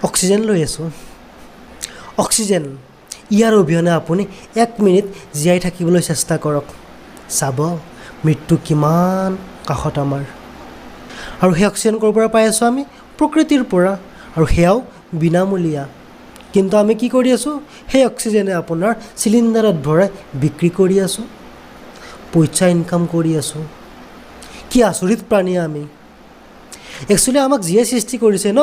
Oxygen লৈ আছোঁ। Oxygen, ইয়াৰ অবিহনে আপুনি 1 মিনিট জীয়াই থাকিবলৈ চেষ্টা কৰক। চাব মৃত্যু কিমান কাষত আমাৰ। আৰু সেই অক্সিজেন ক'ৰ পৰা পাই আছোঁ আমি? প্ৰকৃতিৰ পৰা, আৰু সেয়াও বিনামূলীয়া। কিন্তু আমি কি কৰি আছোঁ? সেই অক্সিজেনে আপোনাৰ চিলিণ্ডাৰত ভৰাই বিক্ৰী কৰি আছোঁ, পইচা ইনকাম কৰি আছোঁ। কি আচৰিত প্ৰাণী আমি। একচুৱেলি আমাক যিয়ে সৃষ্টি কৰিছে ন,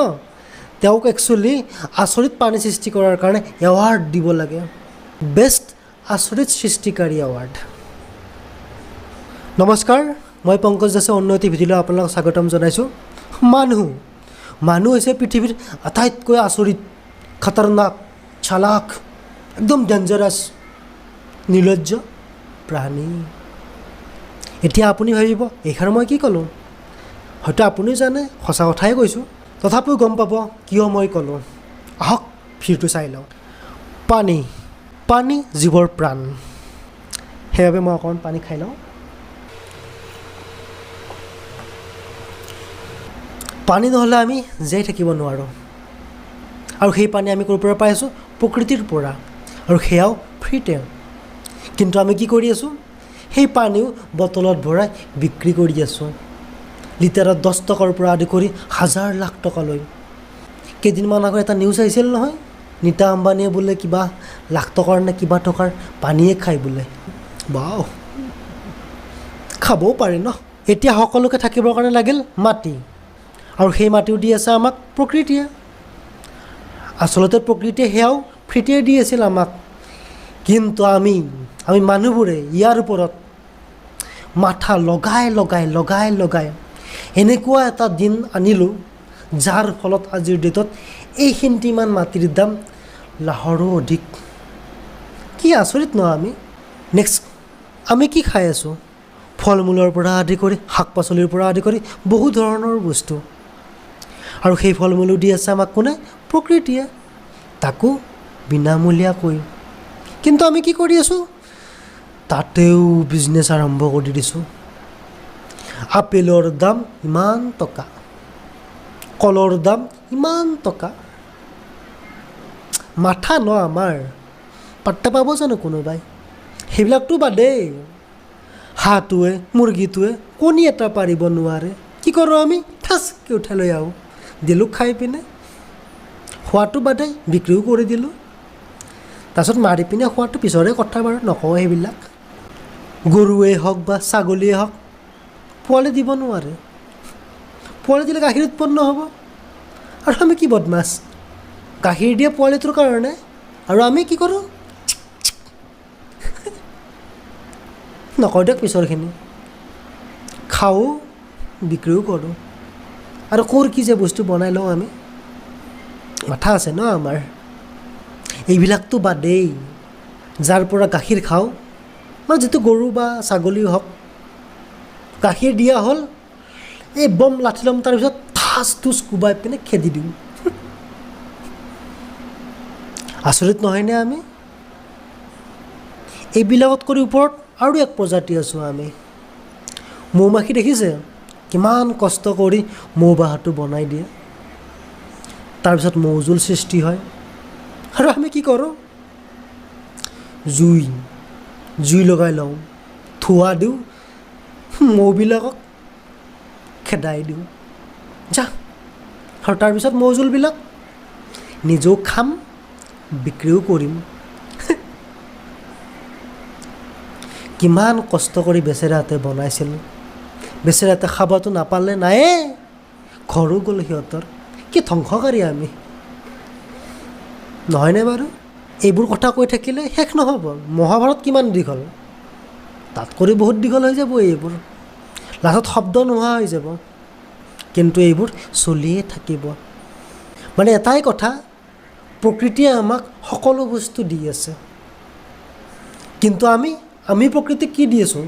তেওঁক একচুৱেলি আচৰিত প্ৰাণী সৃষ্টি কৰাৰ কাৰণে এৱাৰ্ড দিব লাগে, বেষ্ট আচৰিত সৃষ্টিকাৰী এৱাৰ্ড। নমস্কাৰ, মই পংকজ দাসে অন্য এটি ভিডিঅ'লৈ আপোনালোকক স্বাগতম জনাইছোঁ। মানুহ হৈছে পৃথিৱীৰ আটাইতকৈ আচৰিত, খতৰনাক, চালাক, একদম ডেঞ্জাৰাছ, নিৰ্লজ্জ প্ৰাণী। এতিয়া আপুনি ভাবিব এইষাৰ মই কি ক'লোঁ? হয়তো আপুনিও জানে সঁচা কথাই কৈছোঁ, তথাপিও গম পাব কিয় মই ক'লোঁ। আহক ভিডিঅ'টো চাই লওঁ। পানী জীৱৰ প্ৰাণ। সেইবাবে মই অকণমান পানী খাই লওঁ। পানী নহ'লে আমি জীয়াই থাকিব নোৱাৰোঁ। আৰু সেই পানী আমি ক'ৰ পৰা পাই আছোঁ? প্ৰকৃতিৰ পৰা, আৰু সেয়াও ফ্ৰীতে। কিন্তু আমি কি কৰি আছোঁ? সেই পানীও বটলত ভৰাই বিক্ৰী কৰি আছোঁ, লিটাৰত 10 টকাৰ পৰা আদি কৰি হাজাৰ লাখ টকালৈ। কেইদিনমান আগত এটা নিউজ আহিছিল নহয়, নীতা আম্বানীয়ে বোলে কিবা লাখ টকাৰ নে কিবা টকাৰ পানীয়ে খায় বোলে। বাও, খাবও পাৰে ন। এতিয়া সকলোকে থাকিবৰ কাৰণে লাগিল মাটি, আৰু সেই মাটিও দি আছে আমাক প্ৰকৃতিয়ে। আচলতে প্ৰকৃতিয়ে সেয়াও ফ্ৰীতে দি আছিল আমাক। কিন্তু আমি মানুহবোৰে ইয়াৰ ওপৰত মাথা লগাই এনেকুৱা এটা দিন আনিলোঁ, যাৰ ফলত আজিৰ ডেটত এইখিনিমান মাটিৰ দাম লাখৰো অধিক। কি আচৰিত ন আমি। নেক্সট, আমি কি খাই আছোঁ? ফল মূলৰ পৰা আদি কৰি, শাক পাচলিৰ পৰা আদি কৰি বহু ধৰণৰ বস্তু। আৰু সেই ফল মূলো দি আছে আমাক কোনে? প্ৰকৃতিয়ে, তাকো বিনামূলীয়াকৈ। কিন্তু আমি কি কৰি আছোঁ? তাতেও বিজনেছ আৰম্ভ কৰি দিছোঁ। আপেলৰ দাম ইমান টকা, কলৰ দাম ইমান টকা। মাথা ন আমাৰ, পাত্তা পাব জানো কোনোবাই? সেইবিলাকতো বাদেই, হাঁহটোৱে মুৰ্গীটোৱে কণী এটা পাৰিব নোৱাৰে। কি কৰোঁ আমি? ঠাচকৈ উঠাই লৈ আহোঁ, দিলোঁ খাই পিনে। খোৱাটো বাদেই বিক্ৰীও কৰি দিলোঁ। তাৰপিছত মাৰি পিনে খোৱাটো পিছৰে কথা বাৰু, নকওঁ সেইবিলাক। গৰুৱেই হওক বা ছাগলীয়ে হওক, পোৱালি দিব নোৱাৰে। পোৱালি দিলে গাখীৰ উৎপন্ন হ'ব, আৰু আমি কি বদমাছ, গাখীৰ দিয়ে পোৱালিটোৰ কাৰণে, আৰু আমি কি কৰোঁ? নকওঁ দিয়ক পিছৰখিনি। খাওঁ, বিক্ৰীও কৰোঁ, আৰু ক'ৰ কি যে বস্তু বনাই লওঁ আমি। মাথা আছে ন আমাৰ। এইবিলাকতো বাদেই, যাৰ পৰা গাখীৰ খাওঁ, মানে যিটো গৰু বা ছাগলী হওক, গাখীৰ দিয়া হ'ল, এই বম লাঠি ল'ম, তাৰপিছত ঠাচ থুচ কোবাই পিনে খেদি দিওঁ। আচৰিত নহয়নে আমি? এইবিলাকত কৰি ওপৰত আৰু এক প্ৰজাতি আছোঁ আমি। মৌ মাখি দেখিছে? কিমান কষ্ট কৰি মৌ বাহটো বনাই দিয়ে, তাৰপিছত মৌজোল সৃষ্টি হয়। আৰু আমি কি কৰোঁ? জুই লগাই লওঁ, ধোঁৱা দিওঁ, মৌবিলাকক খেদাই দিওঁ যা। আৰু তাৰপিছত মৌজোলবিলাক নিজেও খাম, বিক্ৰীও কৰিম। কিমান কষ্ট কৰি বেচেৰাহঁতে বনাইছিল, বেচেৰাহঁতে খাবতো নাপালে নায়ে, ঘৰো গ'ল সিহঁতৰ। কি ধ্বংসকাৰী আমি, নহয়নে বাৰু? এইবোৰ কথা কৈ থাকিলে শেষ নহ'ব। মহাভাৰত কিমান দীঘল, তাত কৰি বহুত দীঘল হৈ যাব এইবোৰ, লাষ্টত শব্দ নোহোৱা হৈ যাব। কিন্তু এইবোৰ চলিয়ে থাকিব। মানে এটাই কথা, প্ৰকৃতিয়ে আমাক সকলো বস্তু দি আছে, কিন্তু আমি প্ৰকৃতিক কি দি আছোঁ?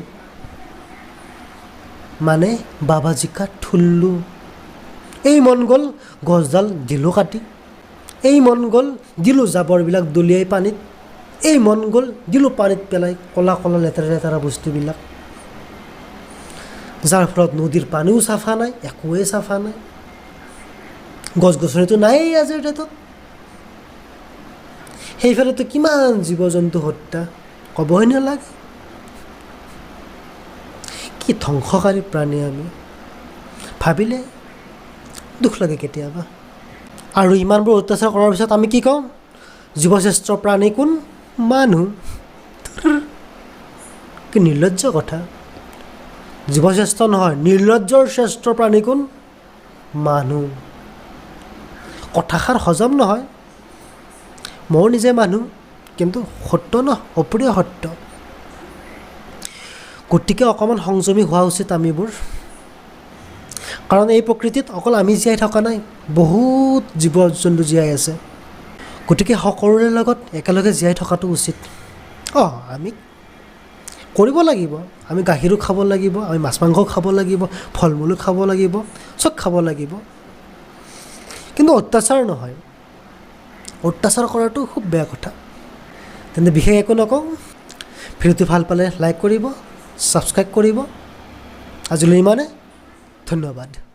মানে বাবাজিকা ঠুল্লু। এই মন গ'ল গছডাল দিলোঁ কাটি, এই মন গ'ল দিলোঁ জাবৰবিলাক দলিয়াই পানীত, এই মন গ'ল দিলোঁ পানীত পেলাই ক'লা ক'লা লেতেৰা বস্তুবিলাক, যাৰ ফলত নদীৰ পানীও চাফা নাই, একোৱেই চাফা নাই। গছ গছনিটো নায়েই আজিৰ ডেটত। সেইফালেতো কিমান জীৱ জন্তু হত্যা ক'বই নালাগে। কি ধ্বংসকাৰী প্ৰাণী আমি, ভাবিলে দুখ লাগে কেতিয়াবা। আৰু ইমানবোৰ অত্যাচাৰ কৰাৰ পিছত আমি কি কওঁ? জীৱশ্ৰেষ্ঠ প্ৰাণী কোন? মানুহ। কি নিৰ্লজ্জ কথা। জীৱশ্ৰেষ্ঠ নহয়, নিৰ্লজ্জৰ শ্ৰেষ্ঠ প্ৰাণী কোন? মানুহ। কথাষাৰ হজম নহয়। ময়ো নিজে মানুহ, কিন্তু সত্য ন, অপ্ৰিয় সত্য। গতিকে অকণমান সংযমী হোৱা উচিত আমিবোৰ। কাৰণ এই প্ৰকৃতিত অকল আমি জীয়াই থকা নাই, বহুত জীৱ জন্তু জীয়াই আছে। গতিকে সকলোৰে লগত একেলগে জীয়াই থকাটো উচিত। আমি কৰিব লাগিব। আমি গাখীৰো খাব লাগিব, আমি মাছ মাংস খাব লাগিব, ফল মূলো খাব লাগিব, চব খাব লাগিব। কিন্তু অত্যাচাৰ নহয়। অত্যাচাৰ কৰাটো খুব বেয়া কথা। তেন্তে বিশেষ একো নকওঁ। ভিডিঅ'টো ভাল পালে লাইক কৰিব, ছাবস্ক্ৰাইব কৰিব। আজিলৈ ইমানে, ধন্যবাদ।